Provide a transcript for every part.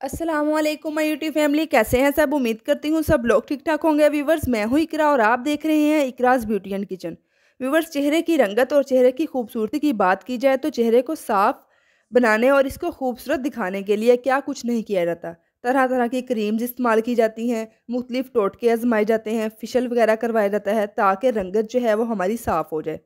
अस्सलामुअलैकुम my YouTube family, कैसे हैं सब। उम्मीद करती हूँ सब लोग ठीक ठाक होंगे। व्यूवर्स, मैं हूँ इकरा और आप देख रहे हैं Ikraj beauty and kitchen. Viewers, चेहरे की रंगत और चेहरे की खूबसूरती की बात की जाए तो चेहरे को साफ बनाने और इसको खूबसूरत दिखाने के लिए क्या कुछ नहीं किया जाता। तरह तरह की क्रीम्स इस्तेमाल की जाती हैं, मुख्तलिफ टोटके आजमाए जाते हैं, फेशियल वगैरह करवाया जाता है ताकि रंगत जो है वो हमारी साफ़ हो जाए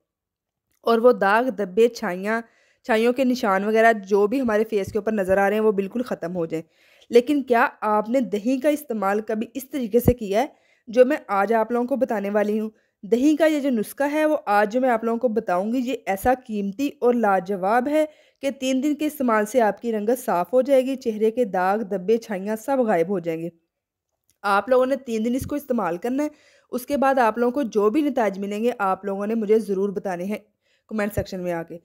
और वो दाग धब्बे छाइयाँ छाइयों के निशान वगैरह जो भी हमारे फेस के ऊपर नज़र आ रहे हैं वो बिल्कुल ख़त्म हो जाएँ। लेकिन क्या आपने दही का इस्तेमाल कभी इस तरीके से किया है जो मैं आज आप लोगों को बताने वाली हूँ? दही का ये जो नुस्ख़ा है वो आज जो मैं आप लोगों को बताऊँगी ये ऐसा कीमती और लाजवाब है कि 3 दिन के इस्तेमाल से आपकी रंगत साफ़ हो जाएगी, चेहरे के दाग धब्बे छाइयाँ सब गायब हो जाएँगे। आप लोगों ने 3 दिन इसको इस्तेमाल करना है। उसके बाद आप लोगों को जो भी नताइज मिलेंगे आप लोगों ने मुझे ज़रूर बताने हैं कमेंट सेक्शन में आके।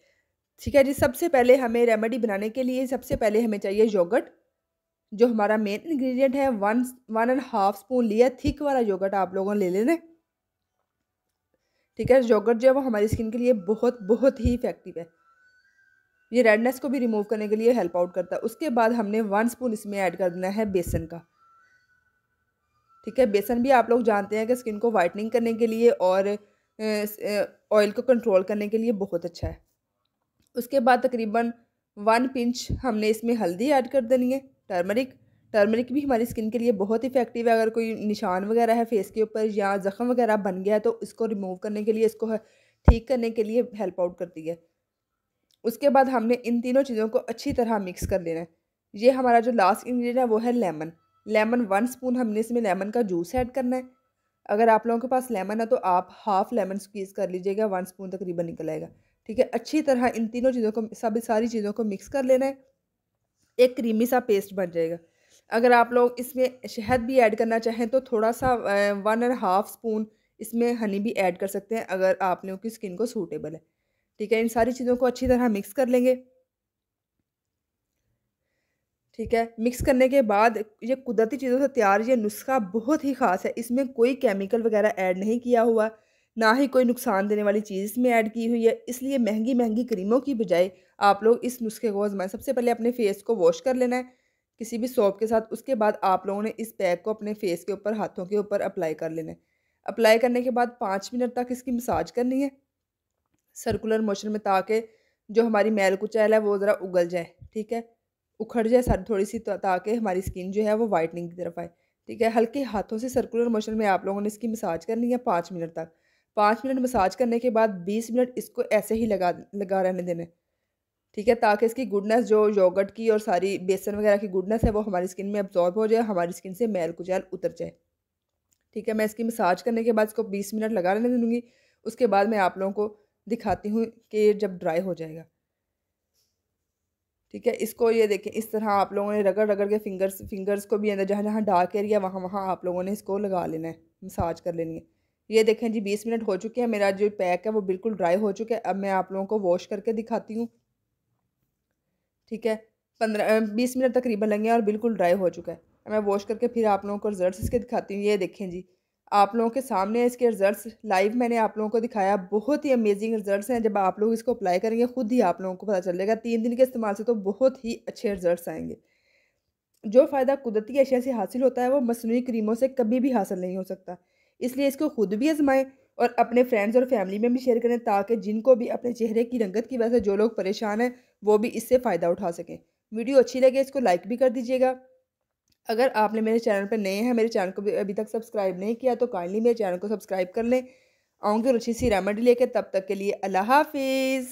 ठीक है जी, सबसे पहले हमें रेमेडी बनाने के लिए सबसे पहले हमें चाहिए योगर्ट। जो हमारा मेन इंग्रेडिएंट है 1 एंड हाफ स्पून लिया, थिक वाला योगर्ट आप लोगों ने ले लेना है। ठीक है, योगर्ट जो है वो हमारी स्किन के लिए बहुत बहुत ही इफेक्टिव है। ये रेडनेस को भी रिमूव करने के लिए हेल्प आउट करता है। उसके बाद हमने 1 स्पून इसमें ऐड कर देना है बेसन का। ठीक है, बेसन भी आप लोग जानते हैं कि स्किन को वाइटनिंग करने के लिए और ऑयल को कंट्रोल करने के लिए बहुत अच्छा है। उसके बाद तकरीबन 1 पिंच हमने इसमें हल्दी ऐड कर देनी है, टर्मरिक। टर्मरिक भी हमारी स्किन के लिए बहुत इफेक्टिव है। अगर कोई निशान वगैरह है फेस के ऊपर या ज़ख्म वगैरह बन गया है तो इसको रिमूव करने के लिए, इसको ठीक करने के लिए हेल्प आउट करती है। उसके बाद हमने इन तीनों चीज़ों को अच्छी तरह मिक्स कर लेना है। ये हमारा जो लास्ट इंग्रेडिएंट है वो है लेमन। लेमन 1 स्पून हमने इसमें लेमन का जूस ऐड करना है। अगर आप लोगों के पास लेमन है तो आप हाफ़ लेमन स्क्वीज़ कर लीजिएगा, 1 स्पून तकरीबन निकल आएगा। ठीक है, अच्छी तरह इन तीनों चीज़ों को सारी चीज़ों को मिक्स कर लेना है। एक क्रीमी सा पेस्ट बन जाएगा। अगर आप लोग इसमें शहद भी ऐड करना चाहें तो थोड़ा-सा 1 एंड हाफ स्पून इसमें हनी भी ऐड कर सकते हैं अगर आप लोगों की स्किन को सूटेबल है। ठीक है, इन सारी चीज़ों को अच्छी तरह मिक्स कर लेंगे। ठीक है, मिक्स करने के बाद ये कुदरती चीज़ों से तैयार ये नुस्ख़ा बहुत ही ख़ास है। इसमें कोई केमिकल वग़ैरह ऐड नहीं किया हुआ, ना ही कोई नुकसान देने वाली चीज़ इसमें ऐड की हुई है। इसलिए महँगी-महँगी क्रीमों की बजाय आप लोग इस नुस्ख़े को आज़माएँ। सबसे पहले अपने फेस को वॉश कर लेना है किसी भी सोप के साथ। उसके बाद आप लोगों ने इस पैक को अपने फेस के ऊपर, हाथों के ऊपर अप्लाई कर लेना है। अप्लाई करने के बाद 5 मिनट तक इसकी मसाज करनी है सर्कुलर मोशन में, ताकि जो हमारी मैल कुचैल है वो ज़रा उगल जाए। ठीक है, उखड़ जाए सर थोड़ी-सी, ताकि हमारी स्किन जो है वो वाइटनिंग की तरफ आए। ठीक है, हल्के हाथों से सर्कुलर मोशन में आप लोगों ने इसकी मसाज करनी है 5 मिनट तक। 5 मिनट मसाज करने के बाद 20 मिनट इसको ऐसे ही लगा रहने देना है। ठीक है, ताकि इसकी गुडनेस जो योगर्ट की और सारी बेसन वगैरह की गुडनेस है वो हमारी स्किन में अब्ज़ॉर्ब हो जाए, हमारी स्किन से मैल कुचैल उतर जाए। ठीक है, मैं इसकी मसाज करने के बाद इसको 20 मिनट लगा रहने दूँगी। उसके बाद मैं आप लोगों को दिखाती हूँ कि जब ड्राई हो जाएगा। ठीक है, इसको ये देखें इस तरह आप लोगों ने रगड़-रगड़ के फिंगर्स को भी अंदर जहाँ-जहाँ डार्क एरिया वहाँ-वहाँ आप लोगों ने इसको लगा लेना है, मसाज कर लेनी है। ये देखें जी 20 मिनट हो चुके हैं, मेरा जो पैक है वो बिल्कुल ड्राई हो चुका है। अब मैं आप लोगों को वॉश करके दिखाती हूँ। ठीक है, 20 मिनट तकरीबन लगे हैं और बिल्कुल ड्राई हो चुका है। अब मैं वॉश करके फिर आप लोगों को रिज़ल्ट्स इसके दिखाती हूँ। ये देखें जी, आप लोगों के सामने इसके रिज़ल्ट्स लाइव मैंने आप लोगों को दिखाया। बहुत ही अमेज़िंग रिज़ल्ट्स हैं। जब आप लोग इसको अप्लाई करेंगे खुद ही आप लोगों को पता चल जाएगा। 3 दिन के इस्तेमाल से तो बहुत ही अच्छे रिज़ल्ट्स आएँगे। जो फ़ायदा कुदरती अशिया से हासिल होता है वो मस्नूई क्रीमों से कभी भी हासिल नहीं हो सकता। इसलिए इसको खुद भी आज़माएँ और अपने फ्रेंड्स और फैमिली में भी शेयर करें, ताकि जिनको भी अपने चेहरे की रंगत की वजह से जो लोग परेशान हैं वो भी इससे फ़ायदा उठा सकें। वीडियो अच्छी लगे इसको लाइक भी कर दीजिएगा। अगर आपने मेरे चैनल पर नए हैं, मेरे चैनल को भी अभी तक सब्सक्राइब नहीं किया तो काइंडली मेरे चैनल को सब्सक्राइब कर लें। आऊँगी और अच्छी सी रेमेडी लेके, तब तक के लिए अल्लाह हाफ़िज़।